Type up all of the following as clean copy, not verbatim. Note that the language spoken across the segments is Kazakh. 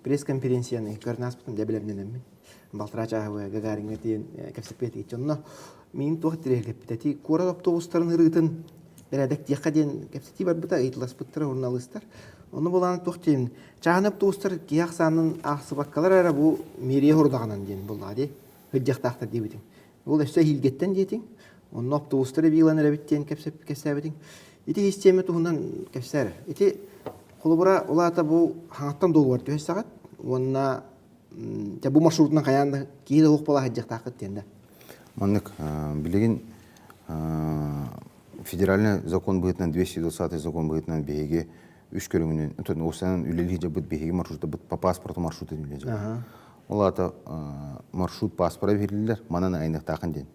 пресс-конференцияны көрнәспытын дәбелемненеммен. Балтырачағы Гагаринға дейін кәпсепет етчонно. Мен туақ тирелгеппетети кура автобустарын ырытын берәдек тияққа дейін кәпсети бар бұта ыйтыласпыттыры журналистар. Оны боланы туақ дейін. Чағын автобустар кияқ санын ақсы баққалар әрі бұл мерия хордағынан дейін болды. Хүджақтақтар дейбітін. Бұл өсі хилгеттен дейін. Оны автобустары бийланыр әбіттен кәпсәбітін. Ити система туғынан кәпсәрі. Ити қолыбыра олата бұл хаңаттан долу бар түйес сағат. Онына бұл маршрутынан қаянды кейді оқ бола хүджақтақыт дейін. Маннык билеген федеральный закон быгытынан 220 закон быгытынан беге 3 көрүңүнөн өтөн осанын үлелги жабыт беге маршрута быт по паспорту маршруты үлелги. Олата маршрут паспорта берилдер, манана айныктакын ден.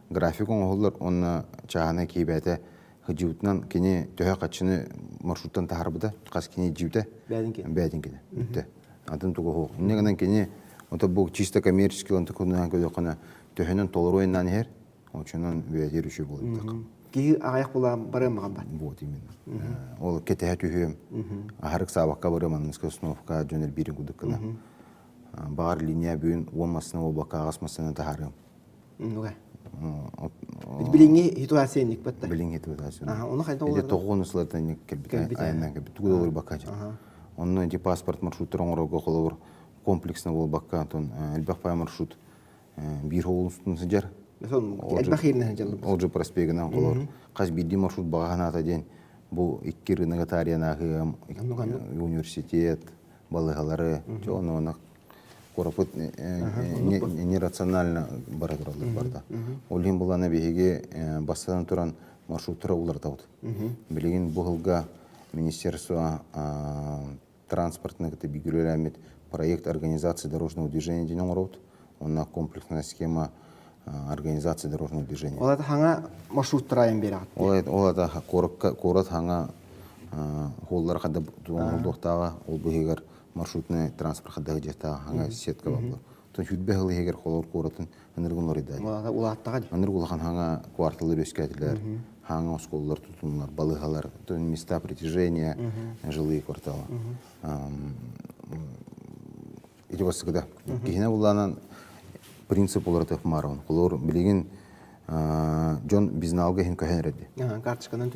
График оңоллар онна чагана кейбете хыжыбытынан кене төһө качыны маршруттан тахарбыда, кас кене жибде. Бәдинке. Үтте. Атын тугу. Негенен кене ота бу чисто коммерческий онта кунан көдөкөна төһөнөн толору ойнан хер, очонон бөйдер үшү болду. Ки аяк була барымаган бар. Вот именно. Ол кете төһөм. Ахарык сабакка барыман скосновка жөнөр бири гудуккана. Бар линия бүгүн 10 масына ол бакка агасмасына тахарым. Нуга. Билинги ситуация ник батта. Билинги ситуация. Оны кайда олар? Эде тогонуслардан ник келбит. Айнан келбит. Тугулар бакка. Онун ди паспорт маршруттар оңорого колор комплексно бол бакка тон элбакпай маршрут бир холустун сыжар. Ол же проспегінен қолыр. Қаз бидді маршрут бағаната ден бұл икки рынығы тариянағы университет, балығалары, оны қорапыт нерационально барадыралар барда. Олин бұланы бейге бастадан тұран маршруттары олар дауды. Білеген бұғылға Министерство транспортных бигюлер әмет проект организации дорожного движения ден оңырауды. Онна комплексная схема организации дорожного движения. Олата хаңа маршруттар айын бері ағыт? Олата корат хаңа холлар қады доқтаға, ол бұғығар маршрутный транспорт қадағы жеттаға хаңа сетка бабылар. Тон хүтбе ғылы егер холлар коратын әніргін оридайды. Олата улаттаға де? Әніргілған хаңа кварталар өскәтілер, хаңа осколлар тұтынылар, балығалар, места притяжения, жилые кварталы. Эти басықыда. Кейіне бұлданан принцип оларды марон. Колор билеген жон бизналга хин көһенреди.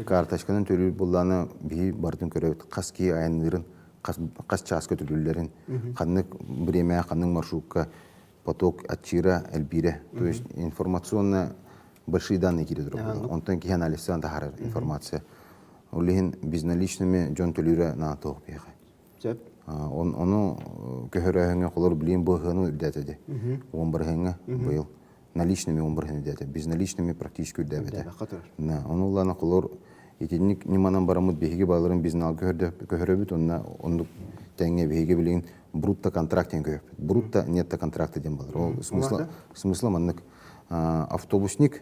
Карточканан төлү булланы би бардын көрөбүт. Каски айнырын, кас часка төлүлөрүн, каннык бреме, каннык маршрутка поток отчира элбире. То есть информационно большие данные киридер. Онтан ки анализдан тахар информация. Улин безналичными жон төлүрө на ток беха. Onu köhöröhüngə qolur bilin bu hını üdətədi. 11 hıngə buyil. Наличными 11 hını üdətə. Безналичными практически üdətə. Onu ulanı qolur etkinlik nimanan baramıd behiге bağların biznal köhöröbüt. Onu тәңе behiге bilin брутто контрактен köhöp. Брутто нетто контракты ден балыр. Ол смысла маннык автобусник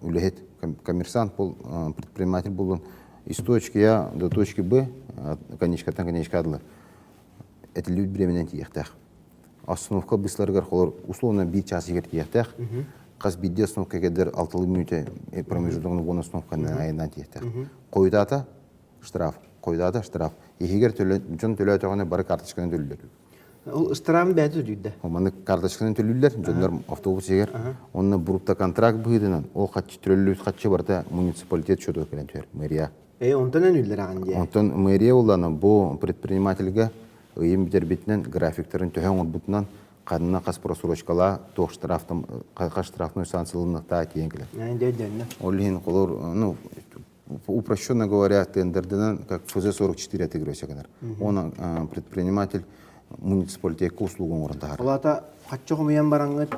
үлехет коммерсант бол предприниматель болын из точки А до точки Б конечкаттан конечка адылы. Это люди временен тиехтах. Остановка бысларгар холор условно 1 час егер тиехтах. Каз бидде остановка кедер 6 минуте промежутогны бон остановканы айынан тиехтах. Койдата штраф, койдата штраф. Егер жон төлөө төгөнө бары карточканы төлөлөр. Ол штраф бәді дүйді? Маны карточканы төлөлөр, жондар автобус егер. Онны брутто контракт быйдынан, ол катчы төлөлүс катчы барда муниципалитет чөтө келен төр, мэрия. Онтан өнүлдер аган же. Онтан мэрия уланы бу предпринимательге ыйым битербитинен графиктерин төһөн орбутунан канына кас просрочкала тох штрафтым каш штрафной санкциялыныкта тиенгиле. Олин колор, ну упрощенно говоря, тендерден как ФЗ-44 отыгрывается. Он предприниматель муниципалитетке услугун орындагар. Олата каччы кумян бараңы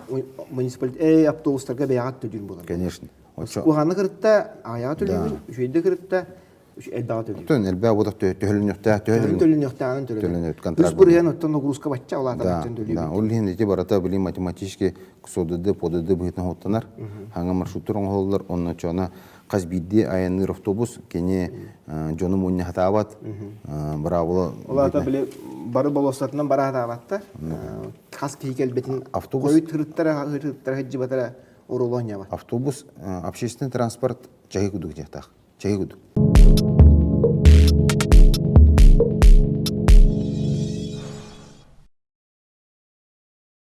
муниципалитет автобустарга бягат төдүн болот. Конечно. Куханы кырытта аяга төлөбүн, жүйдө кырытта Төн элбэ бодох төһөлүнүктэ төһөлүнүктэ контракт. Бүрген оттон нагрузка бачча олата төлөбүн. Да, олин эти барата били математически ксодды подды бытын хоттанар. Ханга маршруттар оңголлар, онна чона каз бидди айыныр автобус кене жону муння хатабат. Браво. Олата били бары болосатынан бара хатабатта. Каз кейкелбетин автобус кырыттара хыджыбатара оролоnya бар. Автобус общественный транспорт чайгудук жактак. Чайгудук.